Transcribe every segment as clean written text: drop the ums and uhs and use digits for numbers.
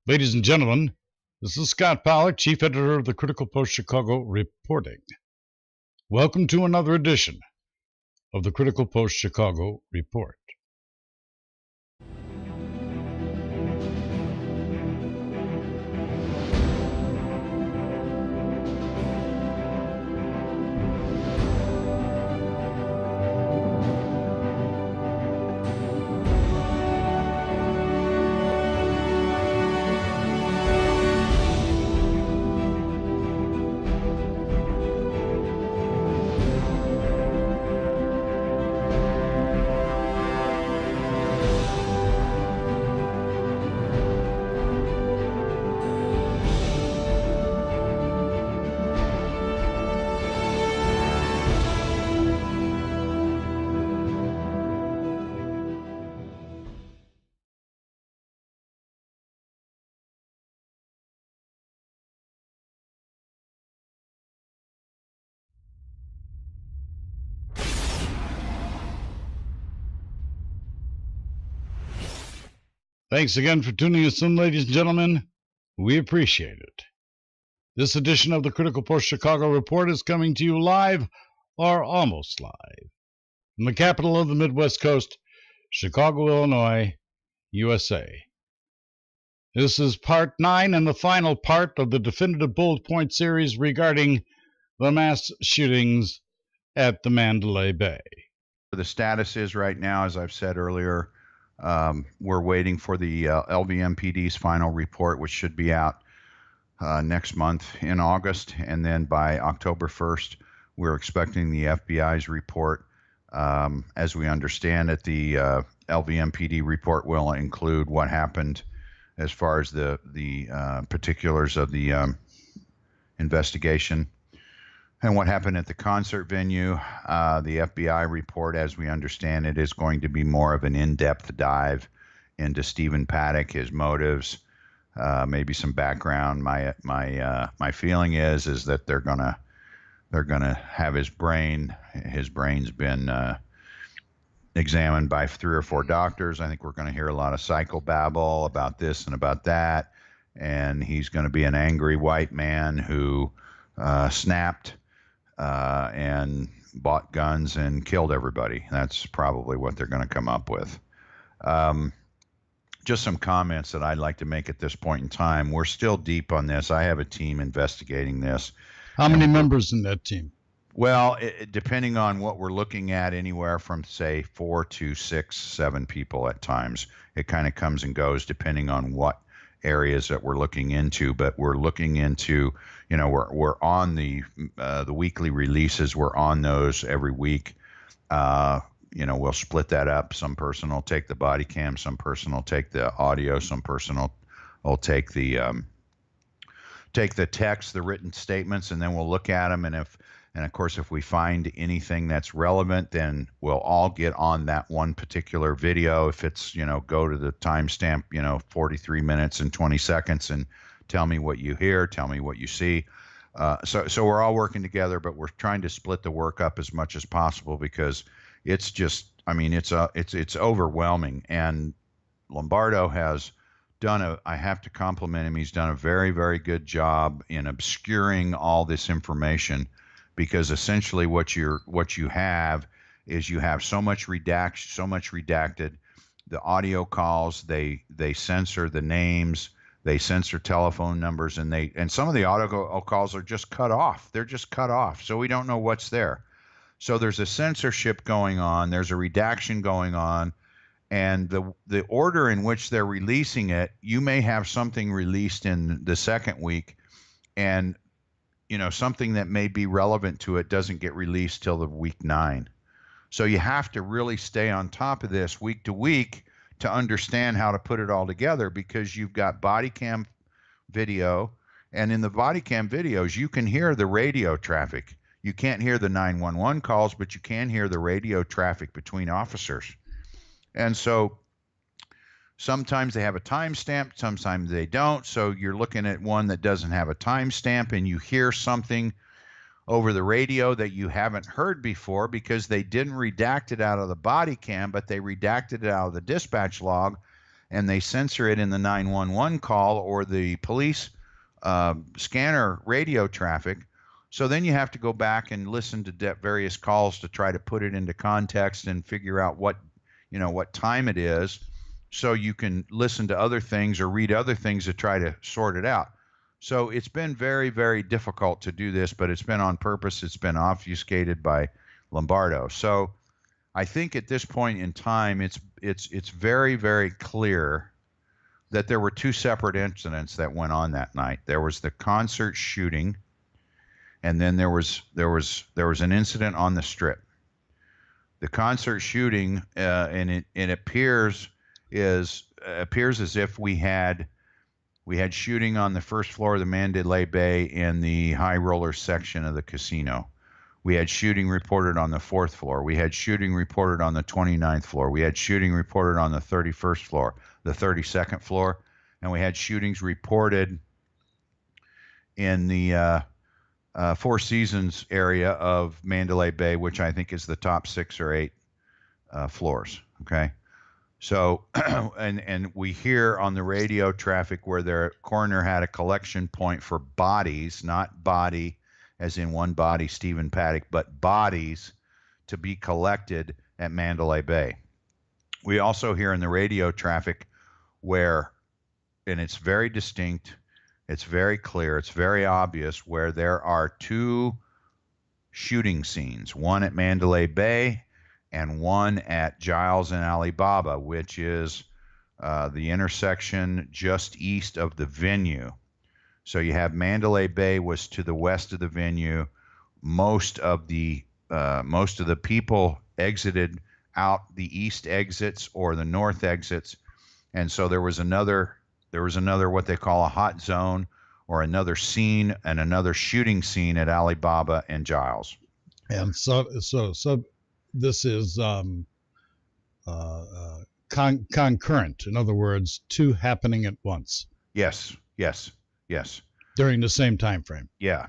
Ladies and gentlemen, this is Scott Pollack, Chief Editor of the Critical Post Chicago, reporting. Welcome to another edition of the Critical Post Chicago Report. Thanks again for tuning us in, ladies and gentlemen. We appreciate it. This edition of the Critical Post Chicago Report is coming to you live, or almost live, from the capital of the Midwest Coast, Chicago, Illinois, USA. This is part 9 and the final part of the Definitive Bullet Point series regarding the mass shootings at the Mandalay Bay. The status is right now, as I've said earlier, we're waiting for the LVMPD's final report, which should be out next month in August. And then by October 1st, we're expecting the FBI's report. As we understand it, the LVMPD report will include what happened as far as the particulars of the investigation and what happened at the concert venue. The FBI report, as we understand it, is going to be more of an in-depth dive into Stephen Paddock, his motives, maybe some background. My feeling is that they're gonna have his brain. His brain's been examined by 3 or 4 doctors. I think we're going to hear a lot of psychobabble about this and about that, and he's going to be an angry white man who snapped and bought guns and killed everybody. That's probably what they're going to come up with. Just some comments that I'd like to make at this point in time. We're still deep on this. I have a team investigating this. How many members in that team? Well, depending on what we're looking at, anywhere from, say, 4 to 6, 7 people at times. It kind of comes and goes depending on what areas that we're looking into, but we're looking into, we're on the weekly releases. We're on those every week. We'll split that up. Some person will take the body cam, some person will take the audio, some person will take the text, the written statements, and then we'll look at them. And of course, if we find anything that's relevant, then we'll all get on that one particular video. If it's, go to the timestamp, 43 minutes and 20 seconds and tell me what you hear, tell me what you see. So we're all working together, but we're trying to split the work up as much as possible because it's just, it's overwhelming. And Lombardo has done I have to compliment him. He's done a very, very good job in obscuring all this information. Because essentially what you have is you have so much redacted. The audio calls, they censor the names, they censor telephone numbers, and some of the audio calls are just cut off. They're just cut off, so we don't know what's there. So there's a censorship going on, there's a redaction going on, and the order in which they're releasing it, you may have something released in the second week, and something that may be relevant to it doesn't get released till the week 9. So you have to really stay on top of this week to week to understand how to put it all together, because you've got body cam video, and in the body cam videos, you can hear the radio traffic. You can't hear the 911 calls, but you can hear the radio traffic between officers. And so sometimes they have a timestamp, sometimes they don't. So you're looking at one that doesn't have a timestamp, and you hear something over the radio that you haven't heard before because they didn't redact it out of the body cam, but they redacted it out of the dispatch log. and they censor it in the 911 call or the police scanner radio traffic. So then you have to go back and listen to various calls to try to put it into context and figure out what time it is, so you can listen to other things or read other things to try to sort it out. So it's been very, very difficult to do this, but it's been on purpose. It's been obfuscated by Lombardo. So I think at this point in time, it's very, very clear that there were two separate incidents that went on that night. There was the concert shooting, and then there was an incident on the Strip. The concert shooting, and it appears as if we had shooting on the first floor of the Mandalay Bay in the high roller section of the casino. We had shooting reported on the 4th floor. We had shooting reported on the 29th floor. We had shooting reported on the 31st floor, the 32nd floor, and we had shootings reported in the Four Seasons area of Mandalay Bay, which I think is the top 6 or 8 floors. Okay. So, and we hear on the radio traffic where their coroner had a collection point for bodies, not body as in one body, Stephen Paddock, but bodies to be collected at Mandalay Bay. We also hear in the radio traffic where, and it's very distinct, it's very clear, it's very obvious, where there are 2 shooting scenes, one at Mandalay Bay and one at Giles and Alibaba, which is the intersection just east of the venue. So you have Mandalay Bay was to the west of the venue. Most of the people exited out the east exits or the north exits, and so there was another what they call a hot zone or another scene and another shooting scene at Alibaba and Giles. And so this is concurrent. In other words, 2 happening at once. Yes. During the same time frame. Yeah.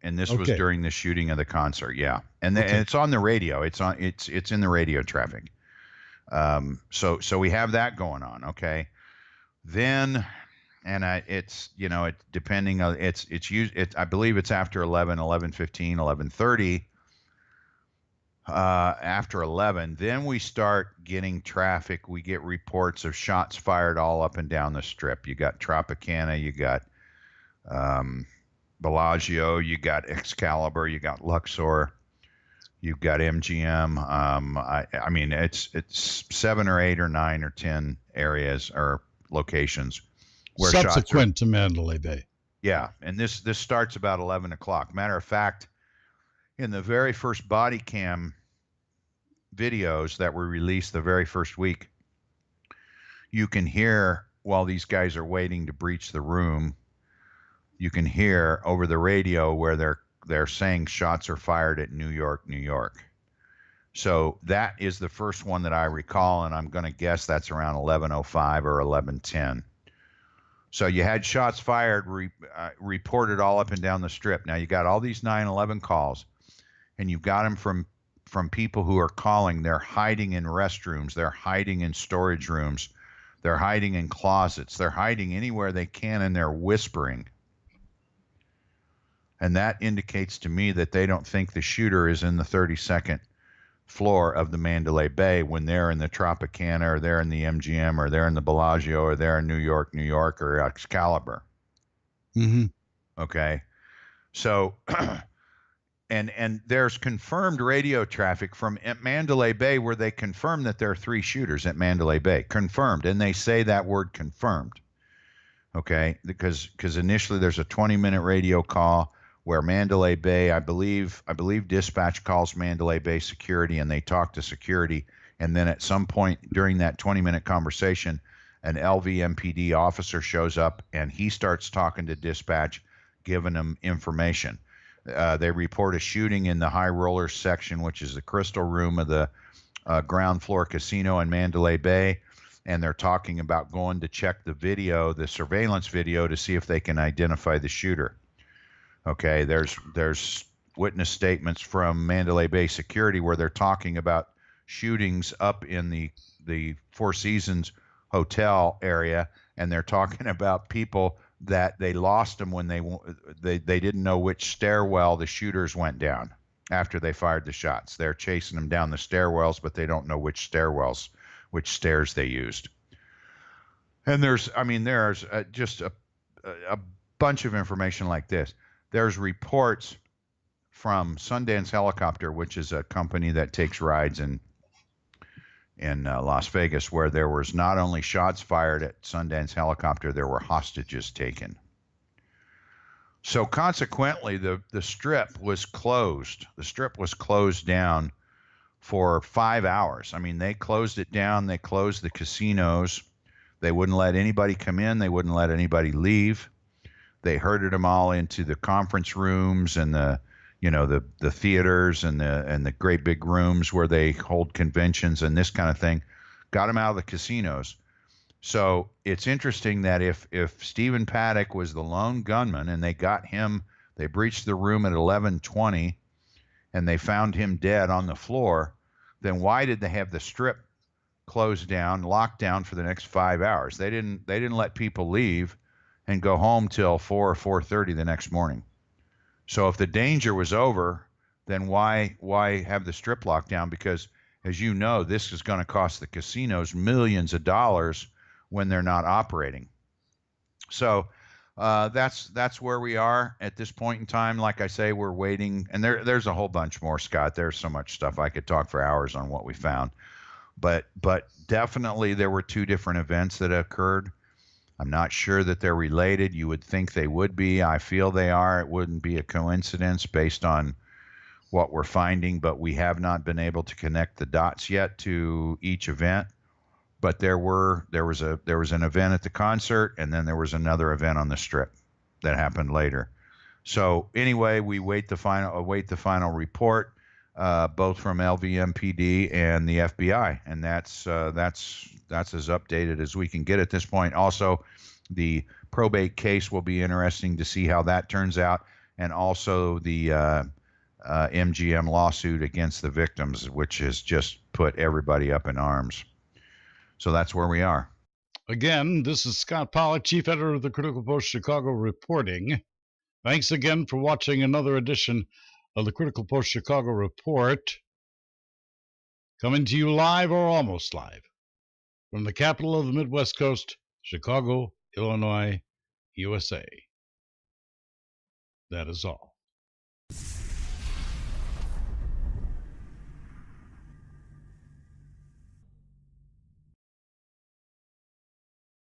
And this was during the shooting of the concert. Yeah. And it's on the radio. It's in the radio traffic. So we have that going on. Okay. Then, and it's depending on I believe it's after 11, 11:15, 11:30. After 11, then we start getting traffic. We get reports of shots fired all up and down the Strip. You got Tropicana, you got Bellagio, you got Excalibur, you got Luxor, you've got MGM. I mean, it's 7 or 8 or 9 or 10 areas or locations where subsequent to Mandalay Bay. Yeah, and this starts about 11 o'clock. Matter of fact, in the very first body cam videos that were released the very first week, you can hear while these guys are waiting to breach the room, you can hear over the radio where they're saying shots are fired at New York, New York. So that is the first one that I recall, and I'm going to guess that's around 11:05 or 11:10. So you had shots fired reported all up and down the Strip. Now you got all these 911 calls, and you've got them from people who are calling. They're hiding in restrooms. They're hiding in storage rooms. They're hiding in closets. They're hiding anywhere they can, and they're whispering. And that indicates to me that they don't think the shooter is in the 32nd floor of the Mandalay Bay when they're in the Tropicana or they're in the MGM or they're in the Bellagio or they're in New York, New York or Excalibur. Mm-hmm. Okay. So, and there's confirmed radio traffic from Mandalay Bay where they confirm that there are 3 shooters at Mandalay Bay. Confirmed. And they say that word confirmed. Okay. Because initially there's a 20-minute radio call where Mandalay Bay, I believe dispatch calls Mandalay Bay security and they talk to security. And then at some point during that 20-minute conversation, an LVMPD officer shows up and he starts talking to dispatch, giving them information. They report a shooting in the high rollers section, which is the crystal room of the ground floor casino in Mandalay Bay. And they're talking about going to check the video, the surveillance video, to see if they can identify the shooter. Okay, there's witness statements from Mandalay Bay security where they're talking about shootings up in the Four Seasons hotel area, and they're talking about people that they lost them when they didn't know which stairwell the shooters went down after they fired the shots. They're chasing them down the stairwells, but they don't know which stairs they used. And there's just a bunch of information like this. There's reports from Sundance Helicopter, which is a company that takes rides in Las Vegas, where there was not only shots fired at Sundance Helicopter, there were hostages taken. So consequently, the strip was closed. The strip was closed down for 5 hours. I mean, they closed it down. They closed the casinos. They wouldn't let anybody come in. They wouldn't let anybody leave. They herded them all into the conference rooms and the theaters and the great big rooms where they hold conventions and this kind of thing. Got them out of the casinos. So it's interesting that if Stephen Paddock was the lone gunman and they got him, they breached the room at 11:20 and they found him dead on the floor, then why did they have the strip closed down, locked down for the next 5 hours? They didn't let people leave and go home till 4 or 4:30 the next morning. So if the danger was over, then why have the strip locked down? Because as you know, this is going to cost the casinos millions of dollars when they're not operating. So that's where we are at this point in time. Like I say, we're waiting, and there's a whole bunch more, Scott. There's so much stuff. I could talk for hours on what we found, but definitely there were two different events that occurred. I'm not sure that they're related. You would think they would be. I feel they are. It wouldn't be a coincidence based on what we're finding, but we have not been able to connect the dots yet to each event. But there was an event at the concert, and then there was another event on the strip that happened later. So anyway, we await the final report, both from LVMPD and the FBI, and that's as updated as we can get at this point. Also, the probate case will be interesting to see how that turns out, and also the MGM lawsuit against the victims, which has just put everybody up in arms. So that's where we are. Again, this is Scott Pollack, Chief Editor of the Critical Post Chicago, reporting. Thanks again for watching another edition of the Critical Post Chicago Report, coming to you live or almost live from the capital of the Midwest Coast, Chicago, Illinois, USA. That is all.